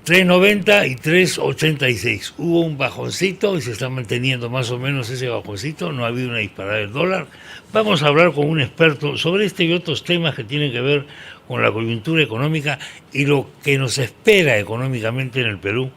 3.90 y 3.86. Hubo un bajoncito y se está manteniendo más o menos ese bajoncito. No ha habido una disparada del dólar. Vamos a hablar con un experto sobre este y otros temas que tienen que ver con la coyuntura económica y lo que nos espera económicamente en el Perú.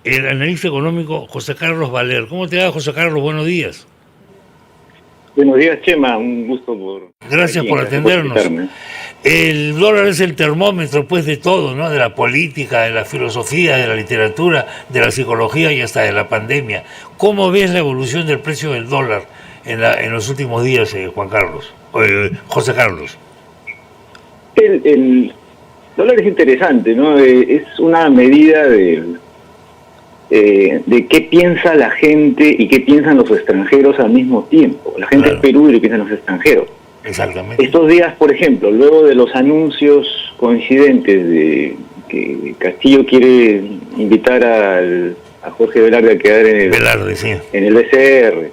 El analista económico José Carlos Valer. ¿Cómo te va, José Carlos? Buenos días. Buenos días, Chema. Un gusto por... Gracias por atendernos. El dólar es el termómetro, pues, de todo, ¿no? De la política, de la filosofía, de la literatura, de la psicología y hasta de la pandemia. ¿Cómo ves la evolución del precio del dólar en los últimos días, Juan Carlos? José Carlos. El dólar es interesante, ¿no? Es una medida de qué piensa la gente y qué piensan los extranjeros al mismo tiempo. La gente del Perú y lo que piensan los extranjeros. Exactamente. Estos días, por ejemplo, luego de los anuncios coincidentes de que Castillo quiere invitar a Jorge Velarde a quedar en el BCR,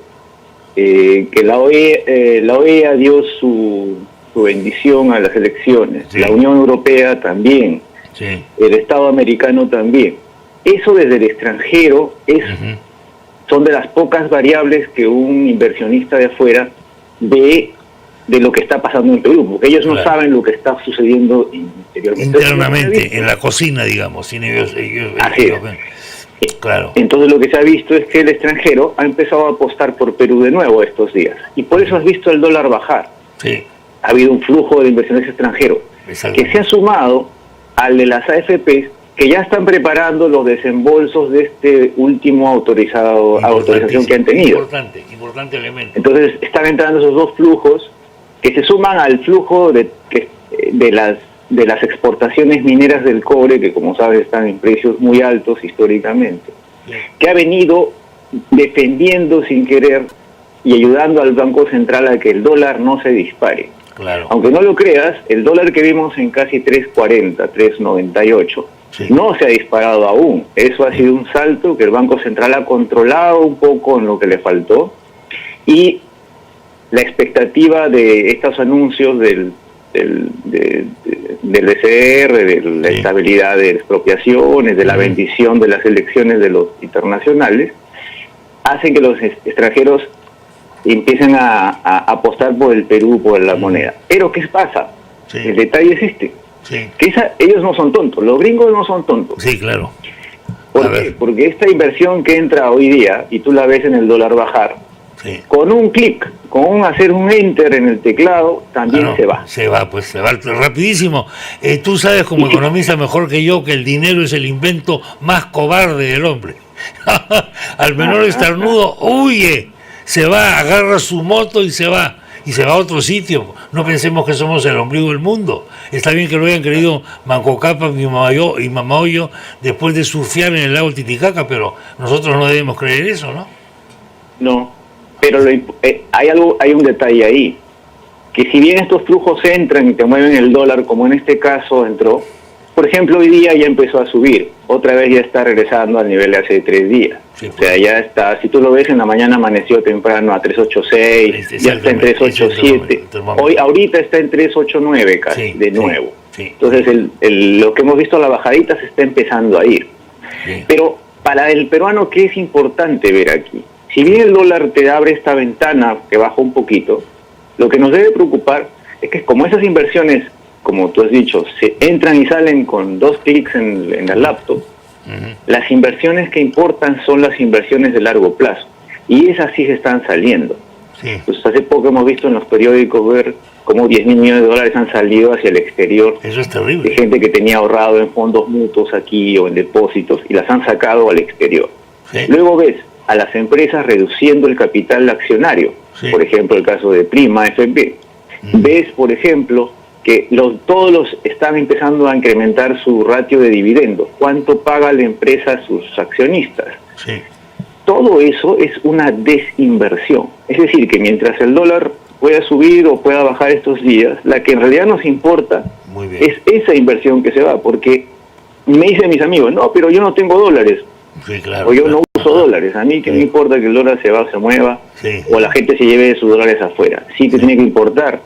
que la OEA dio su bendición a las elecciones, sí. La Unión Europea también, sí. El Estado americano también. Eso desde el extranjero son de las pocas variables que un inversionista de afuera ve de lo que está pasando en Perú, porque ellos no saben lo que está sucediendo internamente, en la cocina, digamos, sin ellos ven. Claro. Entonces lo que se ha visto es que el extranjero ha empezado a apostar por Perú de nuevo estos días, y por eso has visto el dólar bajar. Sí. Ha habido un flujo de inversiones extranjeros que se ha sumado al de las AFPs, que ya están preparando los desembolsos de este último autorización que han tenido. Importante elemento. Entonces están entrando esos dos flujos que se suman al flujo de las exportaciones mineras del cobre, que como sabes están en precios muy altos históricamente, que ha venido defendiendo sin querer y ayudando al Banco Central a que el dólar no se dispare. Claro. Aunque no lo creas, el dólar que vimos en casi 3.40, 3.98, no se ha disparado aún. Eso ha sido un salto que el Banco Central ha controlado un poco en lo que le faltó, y la expectativa de estos anuncios del BCR, de la estabilidad de expropiaciones, de la bendición de las elecciones de los internacionales, hacen que los extranjeros empiecen a apostar por el Perú, por la moneda. Pero ¿qué pasa? El detalle es este, que ellos no son tontos, los gringos no son tontos. Sí, claro. ¿Por qué? Porque esta inversión que entra hoy día, y tú la ves en el dólar bajar, con un clic, hacer un enter en el teclado, también se va. Se va rapidísimo. Tú sabes como economista mejor que yo que el dinero es el invento más cobarde del hombre. Al menor estornudo, huye, se va, agarra su moto y se va a otro sitio. No pensemos que somos el ombligo del mundo. Está bien que lo hayan querido Manco Cápac y Mama Hoyo después de surfear en el lago Titicaca, pero nosotros no debemos creer eso, ¿no? No. Pero hay un detalle ahí, que si bien estos flujos entran y te mueven el dólar, como en este caso entró, por ejemplo, hoy día ya empezó a subir, otra vez ya está regresando al nivel de hace 3 días. O sea, ya está, si tú lo ves, en la mañana amaneció temprano a 3.86, ya está en 3.87, ahorita está en 3.89 casi, de nuevo. Entonces lo que hemos visto, la bajadita se está empezando a ir. Pero para el peruano, ¿qué es importante ver aquí? Si bien el dólar te abre esta ventana que baja un poquito, lo que nos debe preocupar es que como esas inversiones, como tú has dicho, se entran y salen con 2 clics en la laptop, las inversiones que importan son las inversiones de largo plazo, y esas sí se están saliendo. Pues hace poco hemos visto en los periódicos ver cómo 10.000 millones de dólares han salido hacia el exterior. Eso es terrible. De gente que tenía ahorrado en fondos mutuos aquí o en depósitos y las han sacado al exterior. Luego ves a las empresas reduciendo el capital accionario, por ejemplo el caso de Prima FP. Ves, por ejemplo, que todos están empezando a incrementar su ratio de dividendos. ¿Cuánto paga la empresa a sus accionistas? Todo eso es una desinversión. Es decir, que mientras el dólar pueda subir o pueda bajar estos días, la que en realidad nos importa es esa inversión que se va, porque me dicen mis amigos, no, pero yo no tengo dólares. O yo no uso dólares, a mí que me importa que el dólar se mueva, o la gente se lleve sus dólares afuera. Sí te tiene que importar,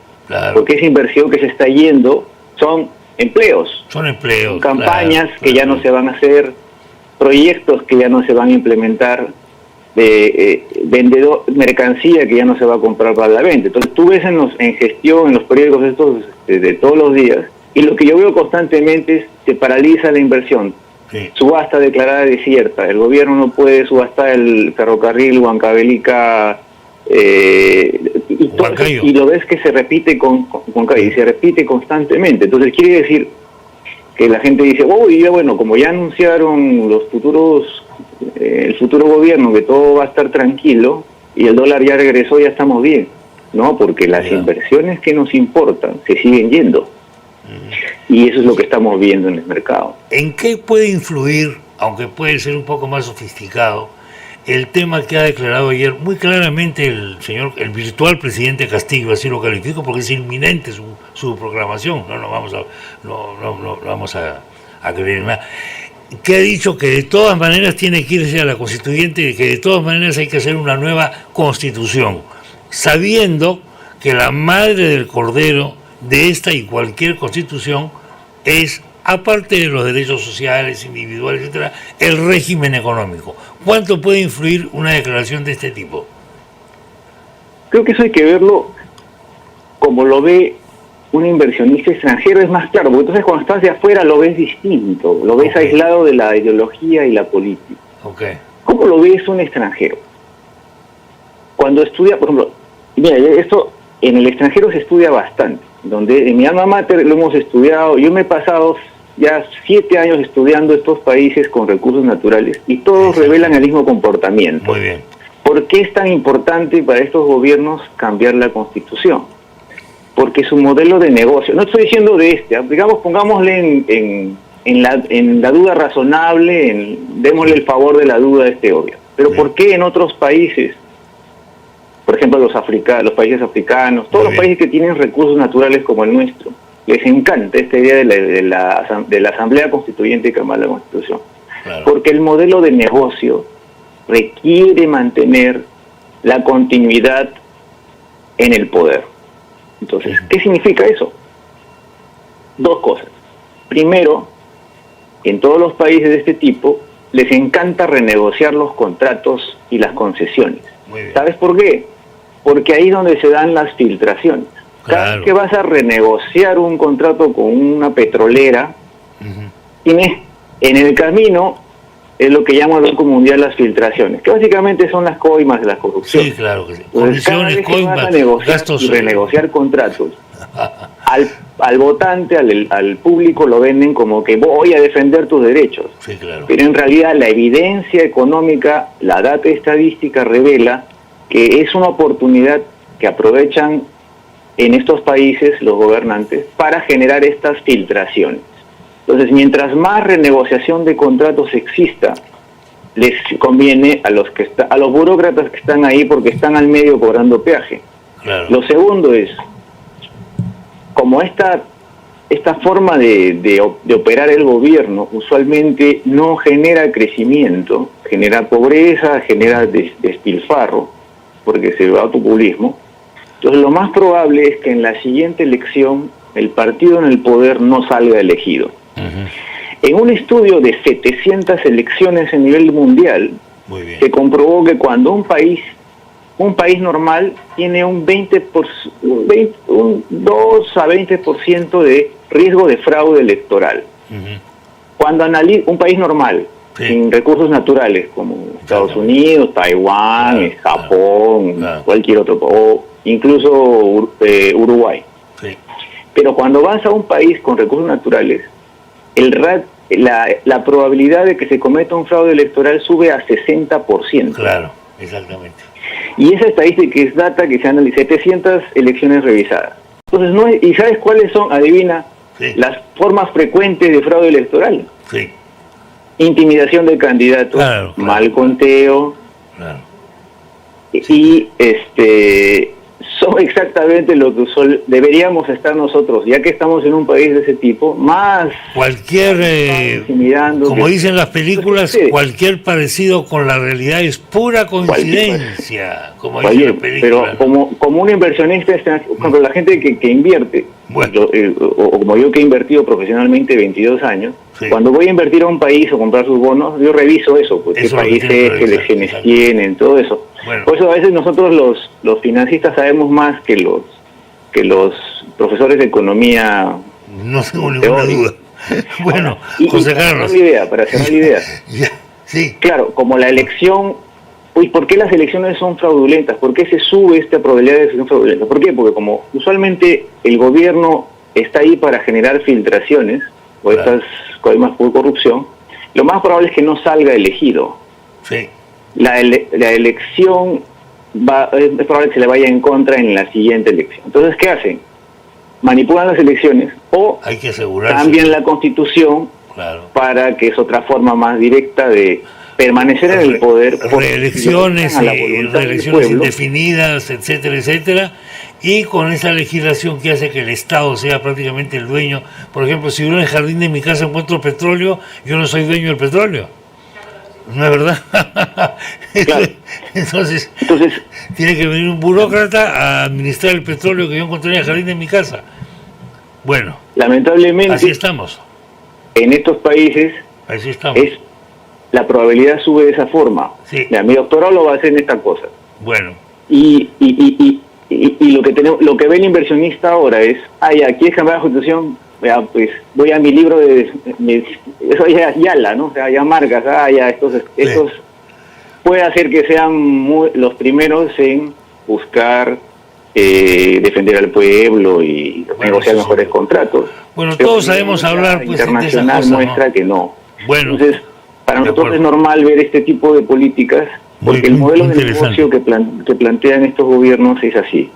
porque esa inversión que se está yendo son empleos. Son empleos. Son campañas claro, que ya no se van a hacer, proyectos que ya no se van a implementar, mercancía que ya no se va a comprar para la venta. Entonces tú ves en gestión, en los periódicos estos de todos los días, y lo que yo veo constantemente es se paraliza la inversión. Sí. Subasta declarada desierta. El gobierno no puede subastar el ferrocarril Huancavelica y lo ves que se repite y se repite constantemente. Entonces quiere decir que la gente dice, ya bueno, como ya anunciaron el futuro gobierno que todo va a estar tranquilo y el dólar ya regresó, ya estamos bien. No, porque las inversiones que nos importan se siguen yendo. Y eso es lo que estamos viendo en el mercado. ¿En qué puede influir, aunque puede ser un poco más sofisticado, el tema que ha declarado ayer muy claramente el virtual presidente Castillo? Así lo califico porque es inminente su proclamación, no vamos a creer nada, que ha dicho que de todas maneras tiene que irse a la constituyente y que de todas maneras hay que hacer una nueva constitución, sabiendo que la madre del cordero de esta y cualquier constitución es, aparte de los derechos sociales, individuales, etcétera, el régimen económico. ¿Cuánto puede influir una declaración de este tipo? Creo que eso hay que verlo como lo ve un inversionista extranjero, es más claro, porque entonces cuando estás de afuera lo ves distinto, lo ves aislado de la ideología y la política. ¿Cómo lo ves un extranjero? Cuando estudia, por ejemplo, mira, esto en el extranjero se estudia bastante, donde en mi alma mater lo hemos estudiado, yo me he pasado ya 7 años estudiando estos países con recursos naturales y todos revelan el mismo comportamiento. Muy bien. ¿Por qué es tan importante para estos gobiernos cambiar la Constitución? Porque su modelo de negocio, no estoy diciendo de digamos, pongámosle en la duda razonable, démosle el favor de la duda a este gobierno. Pero ¿por qué en otros países, por ejemplo los países africanos, todos los países que tienen recursos naturales como el nuestro, les encanta esta idea de la Asamblea Constituyente que cambia la Constitución? Claro. Porque el modelo de negocio requiere mantener la continuidad en el poder. Entonces, ¿qué significa eso? 2 cosas. Primero, en todos los países de este tipo les encanta renegociar los contratos y las concesiones. ¿Sabes por qué? Porque ahí es donde se dan las filtraciones. Cada vez que vas a renegociar un contrato con una petrolera, tienes en el camino es lo que llama el Banco Mundial las filtraciones, que básicamente son las coimas de la corrupción. Sí, claro que sí. Comisiones, coimas, gastos y renegociar contratos. Al votante, al público lo venden como que voy a defender tus derechos. Sí, claro. Pero en realidad la evidencia económica, la data estadística revela que es una oportunidad que aprovechan en estos países los gobernantes para generar estas filtraciones. Entonces, mientras más renegociación de contratos exista, les conviene a los burócratas que están ahí porque están al medio cobrando peaje. Claro. Lo segundo es, como esta forma de operar el gobierno usualmente no genera crecimiento, genera pobreza, genera despilfarro, porque se va a populismo. Entonces lo más probable es que en la siguiente elección el partido en el poder no salga elegido. En un estudio de 700 elecciones a nivel mundial, se comprobó que cuando un país normal tiene un 2 a 20% de riesgo de fraude electoral. Cuando analiza un país normal, sin recursos naturales, como Estados Unidos, Taiwán, Japón, cualquier otro, o incluso Uruguay. Pero cuando vas a un país con recursos naturales, la probabilidad de que se cometa un fraude electoral sube a 60%. Claro, exactamente. Y esa estadística es data que se analiza, 700 elecciones revisadas. Entonces, ¿y sabes cuáles son, adivina, las formas frecuentes de fraude electoral? Sí. Intimidación del candidato, mal conteo, y son exactamente lo que deberíamos estar nosotros, ya que estamos en un país de ese tipo, más intimidando, como dicen las películas, cualquier parecido con la realidad es pura coincidencia, como dicen las películas. Pero como un inversionista, cuando la gente que invierte, Bueno. O como yo que he invertido profesionalmente 22 años, Sí. cuando voy a invertir a un país o comprar sus bonos, yo reviso eso, pues Eso qué es lo que países, tiene que qué revisar, elecciones exacto. tienen, todo eso. Bueno. Por eso a veces nosotros los financistas sabemos más que los profesores de economía. No tengo ninguna duda. Bueno, Y José para cerrar Carlos. la idea, para cerrar la idea. Ya, sí, Claro, como la elección, uy, ¿por qué las elecciones son fraudulentas? ¿Por qué se sube esta probabilidad de que sean fraudulentas? ¿Por qué? Porque como usualmente el gobierno está ahí para generar filtraciones o Claro. estas coimas por corrupción, lo más probable es que no salga elegido. sí. La elección es probable que se le vaya en contra en la siguiente elección. Entonces, ¿qué hacen? Manipulan las elecciones o Hay que asegurarse. cambian la constitución Claro. para que es otra forma más directa de permanecer en el poder. Reelecciones, a la voluntad del reelecciones pueblo. indefinidas, etcétera, etcétera, y con esa legislación que hace que el Estado sea prácticamente el dueño. Por ejemplo, si yo en el jardín de mi casa encuentro petróleo, yo no soy dueño del petróleo. ¿No es verdad? Claro. Entonces, Entonces, tiene que venir un burócrata a administrar el petróleo que yo encontré en el jardín de mi casa. Bueno, lamentablemente, así estamos. en estos países Así estamos. la probabilidad sube de esa forma. Sí. Mira, mi doctorado lo va a hacer en esta cosa. Bueno, Y lo que ve el inversionista ahora es, ya, ¿quieres cambiar la constitución? Ya, pues voy a mi libro eso ya es Yala, ¿no? O sea, ya marcas, ya estos puede hacer que sean los primeros en buscar defender al pueblo y negociar sí, mejores sí. contratos. Bueno, Pero todos la sabemos evidencia hablar, pues, de internacional esas cosas, muestra ¿no? que no. Bueno, Entonces, para de nosotros acuerdo. es normal ver este tipo de políticas porque el Muy modelo de interesante. negocio que plantean estos gobiernos es así,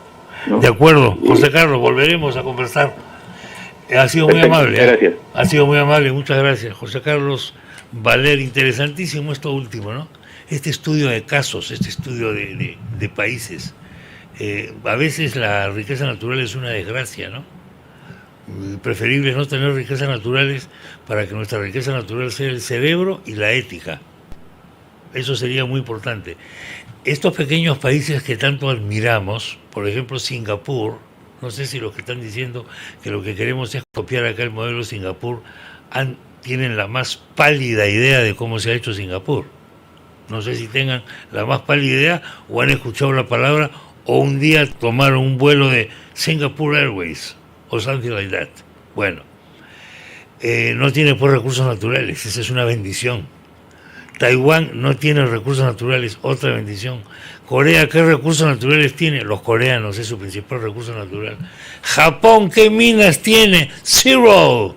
¿no? De acuerdo, José Carlos, volveremos a conversar. Ha sido muy Perfecto, amable. muchas gracias. Ha sido muy amable, muchas gracias. José Carlos Valer, interesantísimo esto último, ¿no? Este estudio de casos, este estudio de países. A veces la riqueza natural es una desgracia, ¿no? Preferible es no tener riquezas naturales para que nuestra riqueza natural sea el cerebro y la ética. Eso sería muy importante. Estos pequeños países que tanto admiramos, por ejemplo Singapur, no sé si los que están diciendo que lo que queremos es copiar acá el modelo de Singapur, tienen la más pálida idea de cómo se ha hecho Singapur. No sé si tengan la más pálida idea o han escuchado la palabra o un día tomaron un vuelo de Singapore Airways o something like that. Bueno, no tiene pues recursos naturales, esa es una bendición. Taiwán no tiene recursos naturales, otra bendición. Corea, ¿qué recursos naturales tiene? Los coreanos es su principal recurso natural. Japón, ¿qué minas tiene? Cero.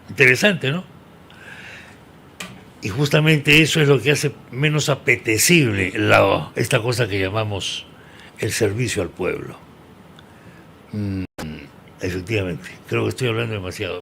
Interesante, ¿no? Y justamente eso es lo que hace menos apetecible esta cosa que llamamos el servicio al pueblo. Efectivamente, creo que estoy hablando demasiado.